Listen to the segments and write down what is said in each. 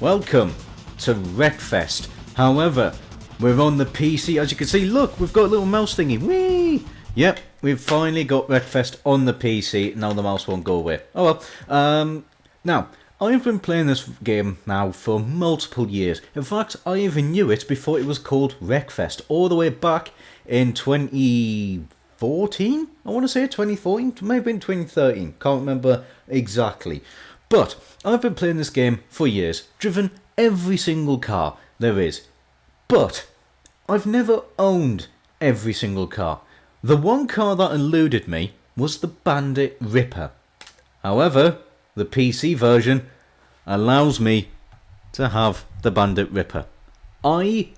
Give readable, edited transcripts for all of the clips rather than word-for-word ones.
welcome to Wreckfest. However, we're on the PC, as you can see. Look, we've got a little mouse thingy. Whee! Yep, we've finally got Wreckfest on the PC. Now the mouse won't go away. Oh well. Now, I've been playing this game now for multiple years. In fact, I even knew it before it was called Wreckfest, all the way back in 2014? I want to say 2014, it may have been 2013, can't remember exactly. But I've been playing this game for years, driven every single car there is. But I've never owned every single car. The one car that eluded me was the Bandit Ripper. However, the PC version allows me to have the Bandit Ripper. I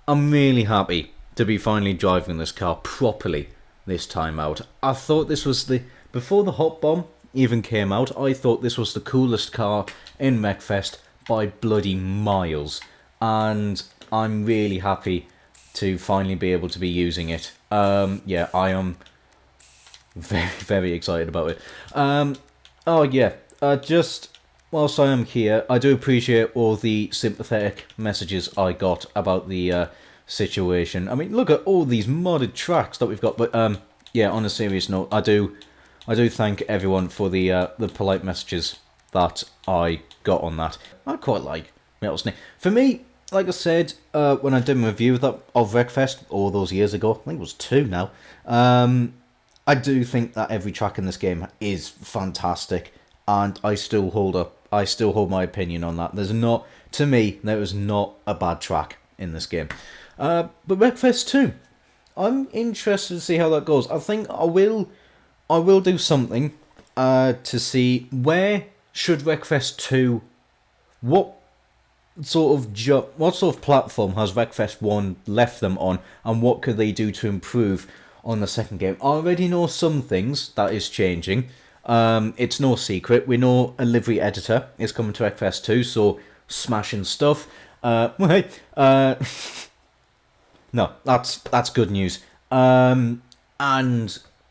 am really happy to be finally driving this car properly this time out. I thought this was before the Hot Bomb even came out, I thought this was the coolest car in Wreckfest by bloody miles. And I'm really happy to finally be able to be using it. Yeah, I am very, very excited about it. Oh yeah, just whilst I am here, I do appreciate all the sympathetic messages I got about the situation. I mean, look at all these modded tracks that we've got. But yeah, on a serious note, I do thank everyone for the polite messages that I got on that. I quite like Metal Snake. For me, like I said, when I did my review of Wreckfest all those years ago, I think it was 2 now. I do think that every track in this game is fantastic, and I still hold my opinion on that. To me, there is not a bad track in this game. But Wreckfest 2, I'm interested to see how that goes. I think I will do something to see where should Wreckfest 2, what sort of platform has Wreckfest 1 left them on, and what could they do to improve on the second game. I already know some things that is changing. It's no secret. We know a livery editor is coming to Wreckfest 2, so smashing stuff. No, that's good news. And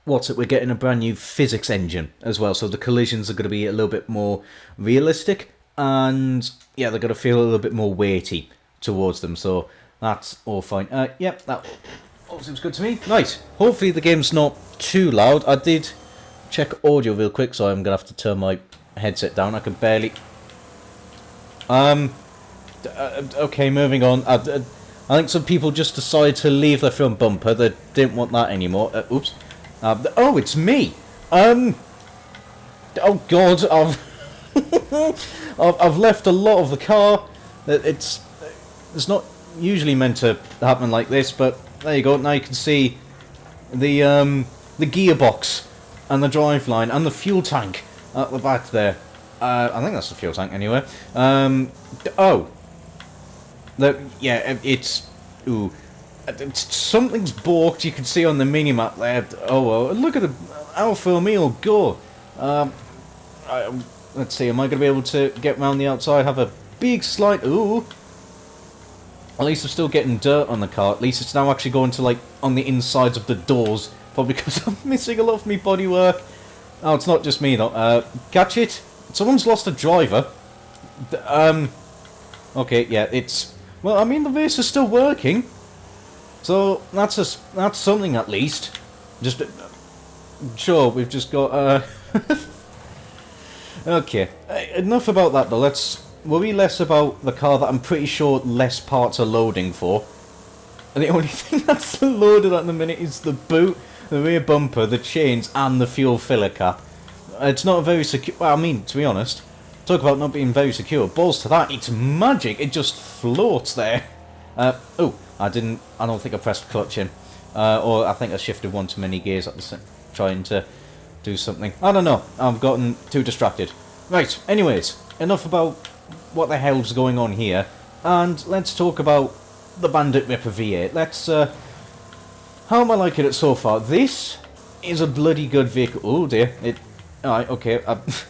what's it? We're getting a brand new physics engine as well, so the collisions are going to be a little bit more realistic, and yeah, they're going to feel a little bit more weighty towards them. So that's all fine. Yep, that all seems good to me. Nice. Hopefully the game's not too loud. I did check audio real quick, so I'm gonna have to turn my headset down. I can barely. Okay, moving on. I think some people just decided to leave their front bumper. They didn't want that anymore. Oops. Oh, it's me. Oh God, I've left a lot of the car. It's not usually meant to happen like this, but there you go. Now you can see the gearbox and the driveline and the fuel tank at the back there. I think that's the fuel tank anyway. Yeah, it's something's balked. You can see on the minimap there. Oh well, look at the Alfa Romeo go. Let's see. Am I going to be able to get around the outside? Have a big slide. Ooh. At least I'm still getting dirt on the car. At least it's now actually going to, like, on the insides of the doors. Probably because I'm missing a lot of my bodywork. Oh, it's not just me, though. Catch it? Someone's lost a driver. Okay, yeah, it's... Well, I mean, the race is still working. So, that's something, at least. Just... Sure, we've just got, Okay, enough about that, though. Let's worry less about the car that I'm pretty sure less parts are loading for. And the only thing that's loaded at the minute is the boot, the rear bumper, the chains, and the fuel filler cap. It's not very secure. Well, I mean, to be honest, talk about not being very secure. Balls to that, it's magic. It just floats there. Oh, I don't think I pressed clutch in. Or I think I shifted one too many gears at the trying to do something. I don't know. I've gotten too distracted. Right, anyways, enough about what the hell's going on here, and let's talk about the Bandit Ripper V8. How am I liking it so far? This is a bloody good vehicle. Oh dear, alright, okay,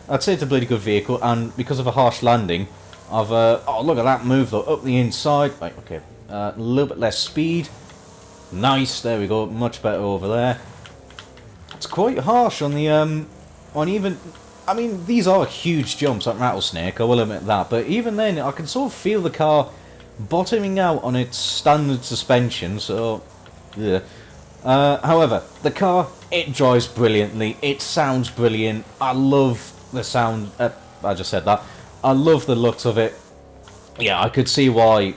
I'd say it's a bloody good vehicle, and because of a harsh landing, oh look at that move though, up the inside, right, okay, a little bit less speed, nice, there we go, much better over there. It's quite harsh on the, on even I mean, these are huge jumps at Rattlesnake, I will admit that, but even then, I can sort of feel the car bottoming out on its standard suspension, so, yeah. However, the car, it drives brilliantly, it sounds brilliant, I love the sound, I just said that, I love the looks of it. Yeah, I could see why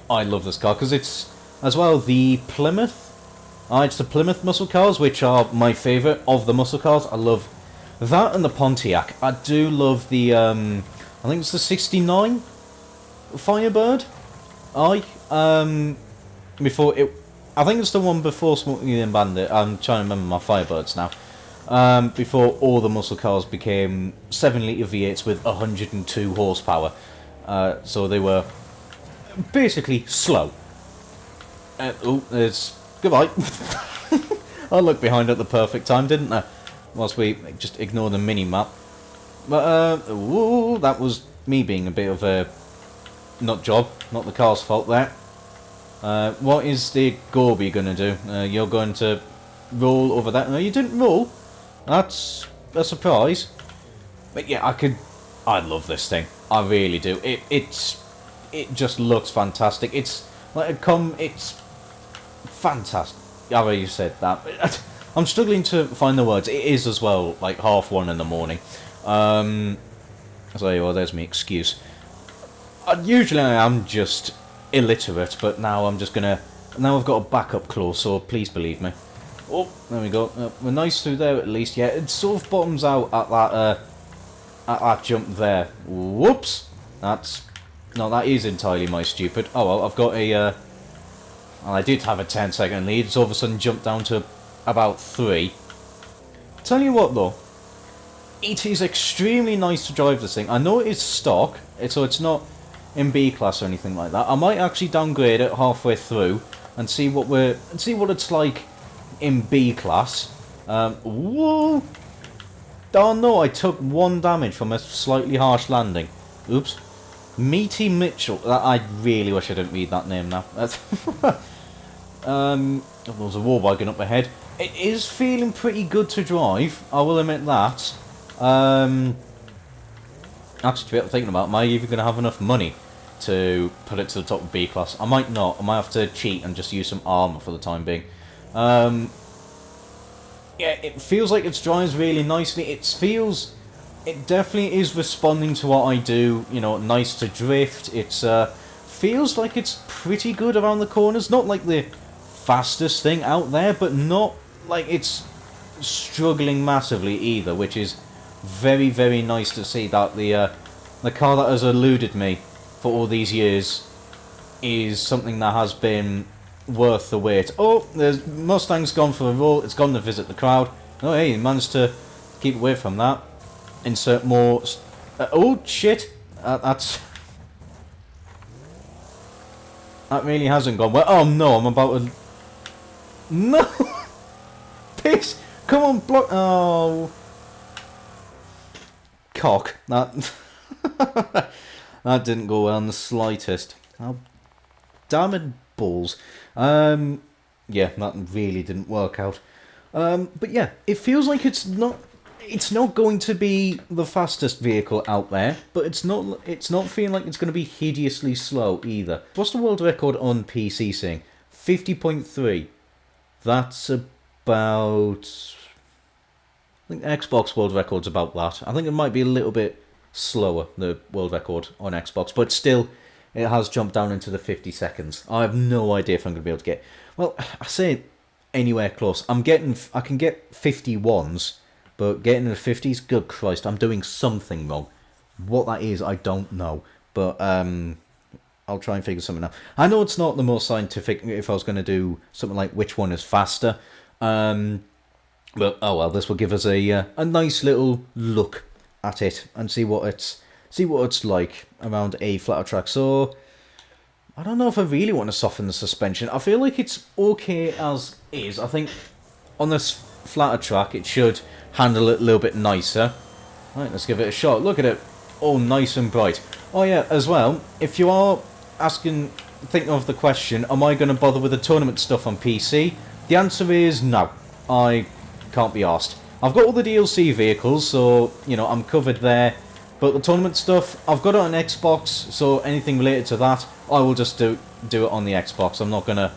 I love this car, because it's, as well, the Plymouth. It's the Plymouth muscle cars, which are my favourite of the muscle cars. I love that and the Pontiac. I do love the, I think it's the 69 Firebird. Before it, I think it's the one before Smokey and Bandit. I'm trying to remember my Firebirds now. Before all the muscle cars became 7-litre V8s with 102 horsepower. So they were basically slow. There's... Goodbye. I looked behind at the perfect time, didn't I? Whilst we just ignore the mini-map. But, that was me being a bit of a nut job. Not the car's fault there. What is the Gorby going to do? You're going to roll over that? No, you didn't roll. That's a surprise. But yeah, I love this thing. I really do. It just looks fantastic. It's like it's fantastic. I already said that. I'm struggling to find the words. It is as well like 1:30 in the morning. So well, there's my excuse. Usually I'm just illiterate, but now I'm just gonna. Now I've got a backup clause, so please believe me. Oh, there we go. We're nice through there at least. Yeah, it sort of bottoms out at that jump there. Whoops. That is entirely my stupid. Oh well, I've got a. I did have a 10-second lead. It's all of a sudden jumped down to about 3. Tell you what though, it is extremely nice to drive this thing. I know it's stock, so it's not in B class or anything like that. I might actually downgrade it halfway through and see what it's like in B class. Whoa! Oh no, I took 1 damage from a slightly harsh landing. Oops. Meaty Mitchell. I really wish I didn't read that name now. There's a war wagon up ahead. It is feeling pretty good to drive, I will admit that. Actually, I'm thinking about, am I even going to have enough money to put it to the top of B class? I might not. I might have to cheat and just use some armour for the time being. Yeah, it feels like it drives really nicely. It definitely is responding to what I do. You know, nice to drift. It's feels like it's pretty good around the corners. Not like the fastest thing out there, but not like it's struggling massively either, which is very, very nice to see. That the car that has eluded me for all these years is something that has been worth the wait. Oh, the Mustang's gone for a roll. It's gone to visit the crowd. Oh, hey, he managed to keep away from that. Insert more. Oh shit! That really hasn't gone well. Oh no! I'm about to. No! Piss! Come on, block! Oh. Cock. That didn't go well in the slightest. Oh, damn it, balls. Yeah, that really didn't work out. But yeah, it feels like it's not going to be the fastest vehicle out there, but it's not feeling like it's going to be hideously slow either. What's the world record on PC saying? 50.3. That's about... I think Xbox world record's about that. I think it might be a little bit slower, the world record on Xbox, but still, it has jumped down into the 50 seconds. I have no idea if I'm going to be able to get... Well, I say anywhere close. I can get 51s, but getting the 50s, good Christ, I'm doing something wrong. What that is, I don't know. But I'll try and figure something out. I know it's not the most scientific if I was going to do something like which one is faster. But oh well, this will give us a nice little look at it and see what it's like around a flatter track. So I don't know if I really want to soften the suspension. I feel like it's okay as is. I think on this flatter track it should handle it a little bit nicer. Right, let's give it a shot. Look at it. Oh, nice and bright. Oh yeah, as well, if you are thinking of the question, am I going to bother with the tournament stuff on PC? The answer is no. I can't be arsed. I've got all the DLC vehicles, so, you know, I'm covered there. But the tournament stuff, I've got it on Xbox, so anything related to that, I will just do it on the Xbox. I'm not going to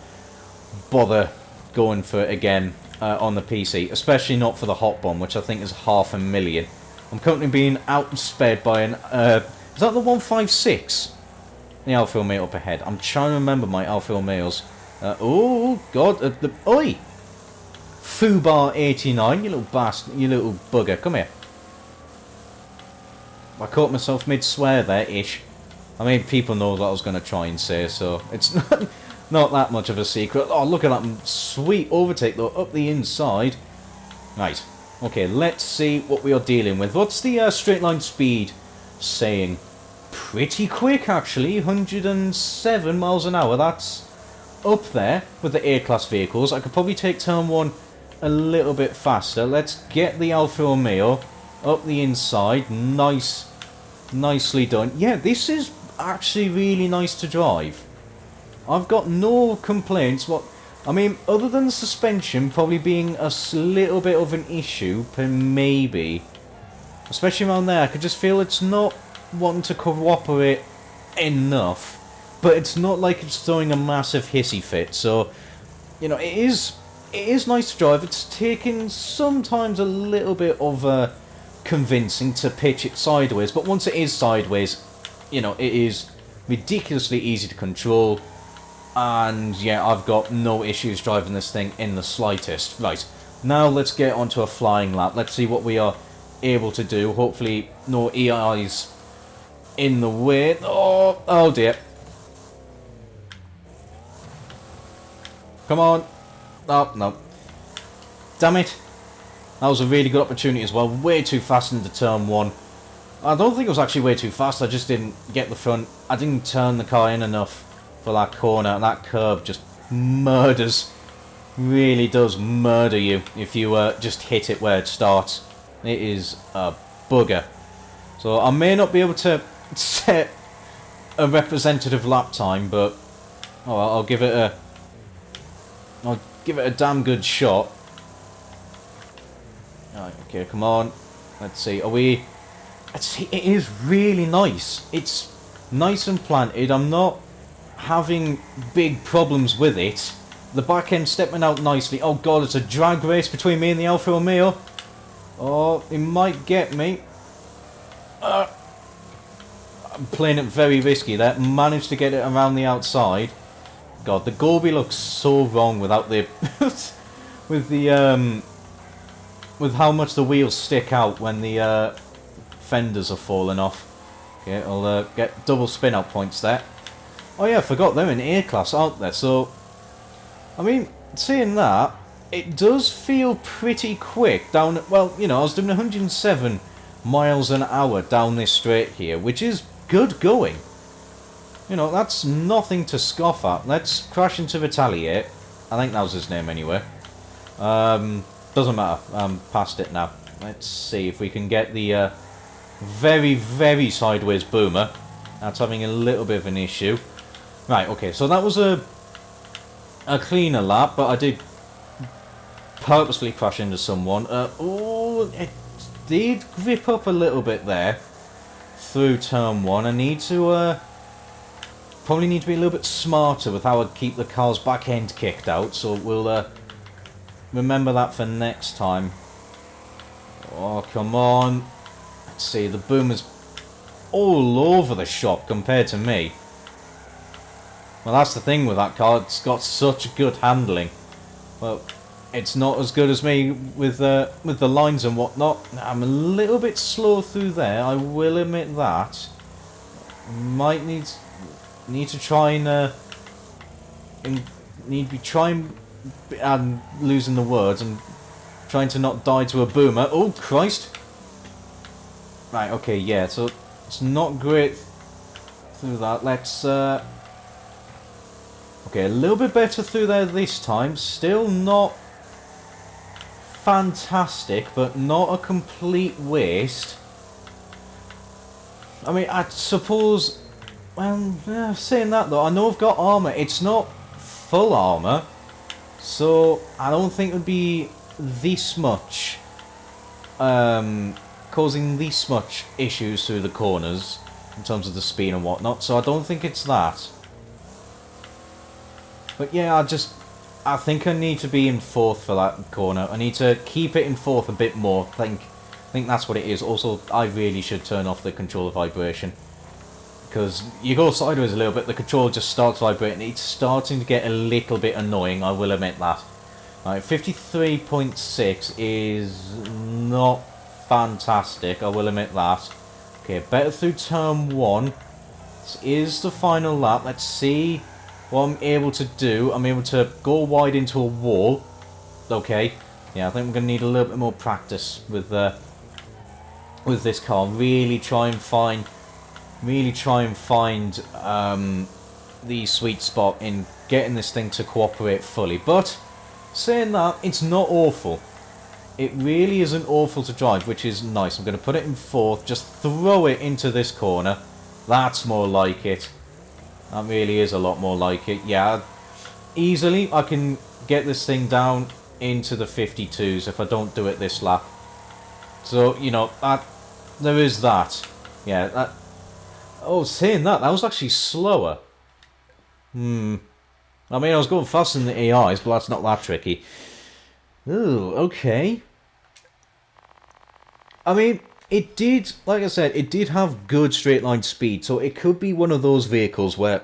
bother going for it again on the PC, especially not for the Hot Bomb, which I think is 500,000. I'm currently being outsped by an... is that the 156? The Alfa Romeo up ahead. I'm trying to remember my Alfa Romeos. Oh, God. Oi! Fubar89, you little bastard, you little bugger. Come here. I caught myself mid-swear there-ish. I mean, people know what I was going to try and say, so it's not that much of a secret. Oh, look at that sweet overtake, though, up the inside. Right. Okay, let's see what we are dealing with. What's the straight line speed saying? Pretty quick, actually. 107 miles an hour. That's up there with the A-class vehicles. I could probably take turn 1 a little bit faster. Let's get the Alfa Romeo up the inside. Nicely done. Yeah, this is actually really nice to drive. I've got no complaints. I mean, other than the suspension probably being a little bit of an issue, maybe. Especially around there, I could just feel it's not wanting to cooperate enough. But it's not like it's throwing a massive hissy fit. So, you know, it is nice to drive. It's taking sometimes a little bit of convincing to pitch it sideways. But once it is sideways, you know, it is ridiculously easy to control. And yeah, I've got no issues driving this thing in the slightest. Right, now let's get onto a flying lap. Let's see what we are able to do. Hopefully no EIs in the way. Oh dear. Come on. Oh, no. Damn it. That was a really good opportunity as well. Way too fast into turn 1. I don't think it was actually way too fast. I just didn't get the front. I didn't turn the car in enough for that corner. And that curb just murders. Really does murder you if you just hit it where it starts. It is a bugger. So I may not be able to set a representative lap time, but I'll give it a damn good shot. Right, okay, come on. Let's see. Let's see. It is really nice. It's nice and planted. I'm not having big problems with it. The back end stepping out nicely. Oh god, it's a drag race between me and the Alfa Romeo. Oh, it might get me. I'm playing it very risky there. Managed to get it around the outside. God, the Gorbey looks so wrong without the with how much the wheels stick out when the fenders are falling off. Okay, I'll get double spin out points there. Oh yeah, I forgot they're in A class, aren't they? So, I mean, saying that, it does feel pretty quick down. Well, you know, I was doing 107 miles an hour down this straight here, which is good going. You know, that's nothing to scoff at. Let's crash into Retaliate. I think that was his name anyway. Doesn't matter. I'm past it now. Let's see if we can get the very, very sideways boomer. That's having a little bit of an issue. Right, okay, so that was a cleaner lap, but I did purposefully crash into someone. Oh, it did grip up a little bit there through turn 1. I need to probably need to be a little bit smarter with how I keep the car's back end kicked out, so we'll remember that for next time. Oh, come on. Let's see, the boomer's all over the shop compared to me. Well, that's the thing with that car, it's got such good handling. Well, it's not as good as me with the lines and whatnot. I'm a little bit slow through there, I will admit that. Might need to try and I'm losing the words and trying to not die to a boomer. Oh Christ! Right, okay, yeah, so it's not great through that. Let's okay, a little bit better through there this time. Still not fantastic, but not a complete waste. I mean, I suppose. Well, saying that though, I know I've got armour. It's not full armour, so I don't think it would be this much causing least much issues through the corners in terms of the speed and whatnot, so I don't think it's that. But yeah, I think I need to be in fourth for that corner. I need to keep it in fourth a bit more. I think that's what it is. Also, I really should turn off the controller vibration. Because you go sideways a little bit, the controller just starts vibrating. It's starting to get a little bit annoying, I will admit that. Alright, 53.6 is not fantastic, I will admit that. Okay, better through turn 1. This is the final lap. Let's see what I'm able to do. I'm able to go wide into a wall. Okay, yeah, I think I'm going to need a little bit more practice with this car. Really try and find the sweet spot in getting this thing to cooperate fully. But saying that, it's not awful. It really isn't awful to drive, which is nice. I'm going to put it in fourth, just throw it into this corner. That's more like it. That really is a lot more like it. Yeah, easily I can get this thing down into the 52s if I don't do it this lap. So, you know, there is that. Yeah, that... Oh, saying that was actually slower. I mean, I was going faster than the AIs, but that's not that tricky. Ooh, okay. I mean, it did, like I said, it did have good straight line speed, so it could be one of those vehicles where,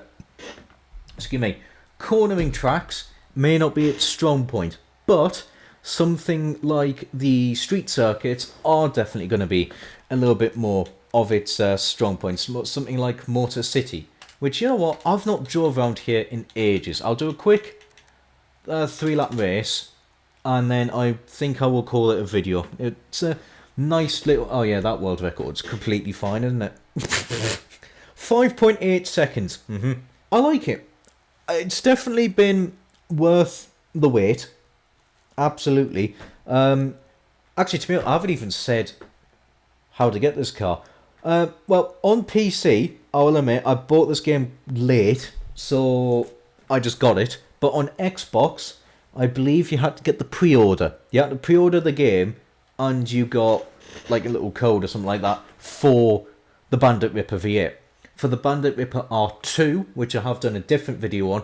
excuse me, cornering tracks may not be its strong point, but something like the street circuits are definitely going to be a little bit more of its strong points. Something like Motor City, which, you know what, I've not drove around here in ages. I'll do a quick 3-lap race, and then I think I will call it a video. It's a nice little... Oh yeah, that world record's completely fine, isn't it? 5.8 seconds. I like it. It's definitely been worth the wait. Absolutely. Actually, to be honest, I haven't even said how to get this car. Well, on PC, I will admit, I bought this game late, so I just got it. But on Xbox, I believe you had to get the pre-order. You had to pre-order the game, and you got like a little code or something like that for the Bandit Ripper V8. For the Bandit Ripper R2, which I have done a different video on,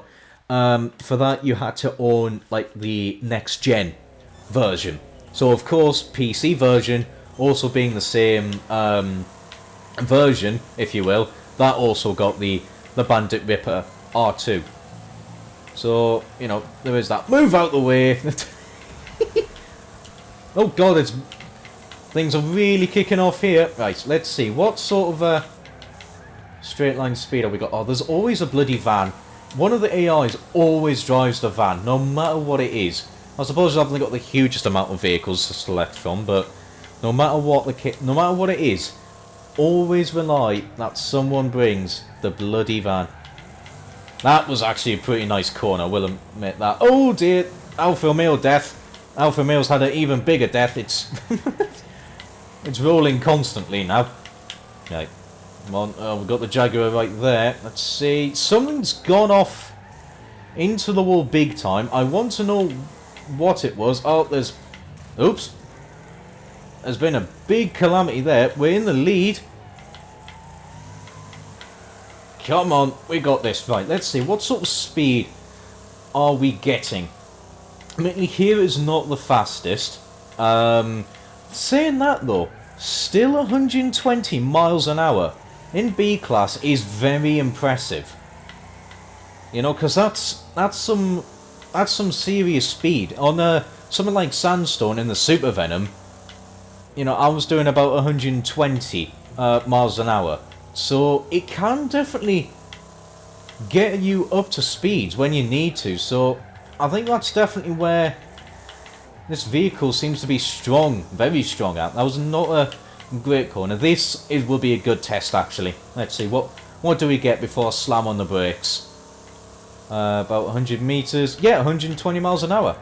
for that you had to own like the next gen version. So of course, PC version also being the same version, if you will, that also got the Bandit Ripper R2. So, you know, there is that. Move out the way! Oh god, things are really kicking off here. Right, let's see. What sort of straight line speed have we got? Oh, there's always a bloody van. One of the AIs always drives the van, no matter what it is. I suppose I've only got the hugest amount of vehicles to select from, but no matter what no matter what it is, always rely that someone brings the bloody van. That was actually a pretty nice corner, I will admit that. Oh dear, Alfa Romeo death. Alfa Romeo's had an even bigger death. It's it's rolling constantly now. Okay, come on. We've got the Jaguar right there. Let's see. Something's gone off into the wall big time. I want to know what it was. Oh, there's... Oops. There's been a big calamity there. We're in the lead. Come on, we got this. Right, let's see. What sort of speed are we getting? Admittedly, here is not the fastest. Saying that, though, still 120 miles an hour in B class is very impressive. You know, because that's some serious speed. On something like Sandstone in the Super Venom, you know, I was doing about 120 miles an hour. So it can definitely get you up to speeds when you need to. So I think that's definitely where this vehicle seems to be strong, very strong at. That was not a great corner. Will be a good test, actually. Let's see, what do we get before I slam on the brakes? About 100 meters. Yeah, 120 miles an hour.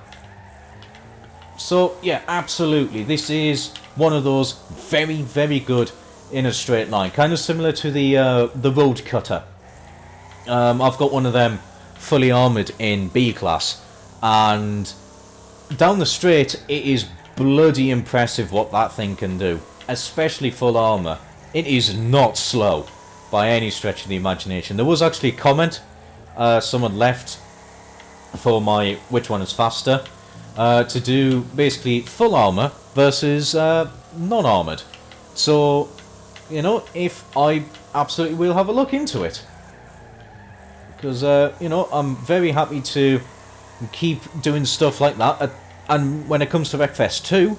So, yeah, absolutely. This is one of those very, very good in a straight line. Kind of similar to the Road Cutter. I've got one of them fully armoured in B class. And down the straight, it is bloody impressive what that thing can do, especially full armor. It is not slow by any stretch of the imagination. There was actually a comment someone left for my which one is faster, to do basically full armor versus non-armored. So, you know, if I absolutely will have a look into it, because you know, I'm very happy to keep doing stuff like that. And when it comes to Wreckfest 2,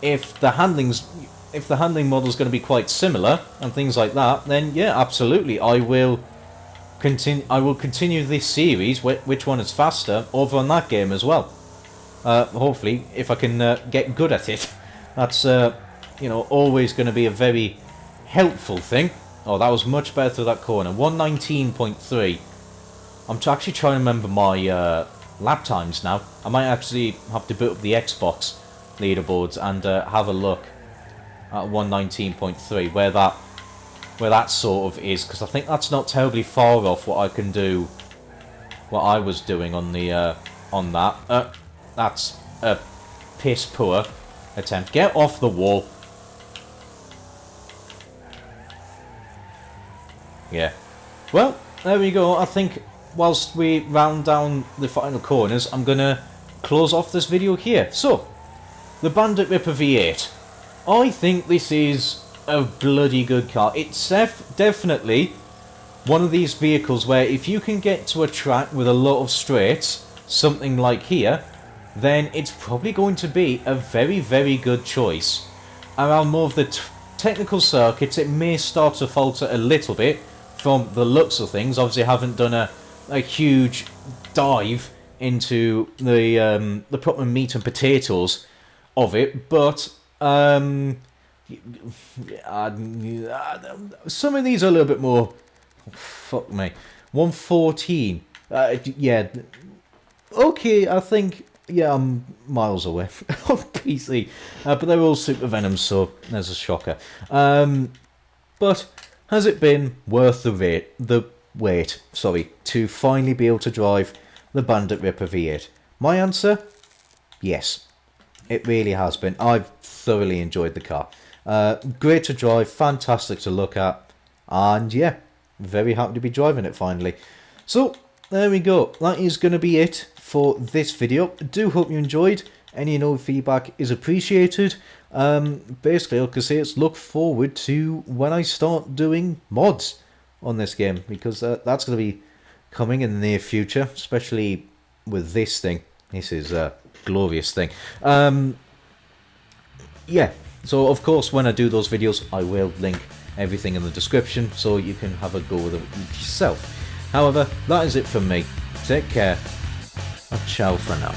if the handling model is going to be quite similar and things like that, then yeah, absolutely, I will continue this series, which one is faster, over on that game as well. Hopefully, if I can get good at it, that's you know, always going to be a very helpful thing. Oh, that was much better through that corner. 119.3. I'm actually trying to remember my lap times now. I might actually have to boot up the Xbox leaderboards and have a look at 119.3 where that sort of is, because I think that's not terribly far off what I can do, what I was doing on the on that. That's a piss poor attempt. Get off the wall. Yeah. Well, there we go. I think whilst we round down the final corners, I'm gonna close off this video here. So, the Bandit Ripper V8. I think this is a bloody good car. It's definitely one of these vehicles where if you can get to a track with a lot of straights, something like here, then it's probably going to be a very, very good choice. Around more of the technical circuits, it may start to falter a little bit from the looks of things. Obviously, I haven't done a huge dive into the proper meat and potatoes of it, but some of these are a little bit more. Fuck me, 114. Yeah, okay. I think yeah, I'm miles away on PC, but they're all Super Venoms, so there's a shocker. But has it been worth the wait? Sorry, to finally be able to drive the Bandit Ripper V8? My answer, yes. It really has been. I've thoroughly enjoyed the car. Great to drive, fantastic to look at, and yeah, very happy to be driving it finally. So, there we go. That is going to be it for this video. I do hope you enjoyed. Any feedback is appreciated. Basically, like I say, it's look forward to when I start doing mods on this game, because that's going to be coming in the near future, especially with this thing. This is a glorious thing. Yeah, so of course when I do those videos I will link everything in the description so you can have a go with it yourself. However, that is it from me. Take care, and ciao for now.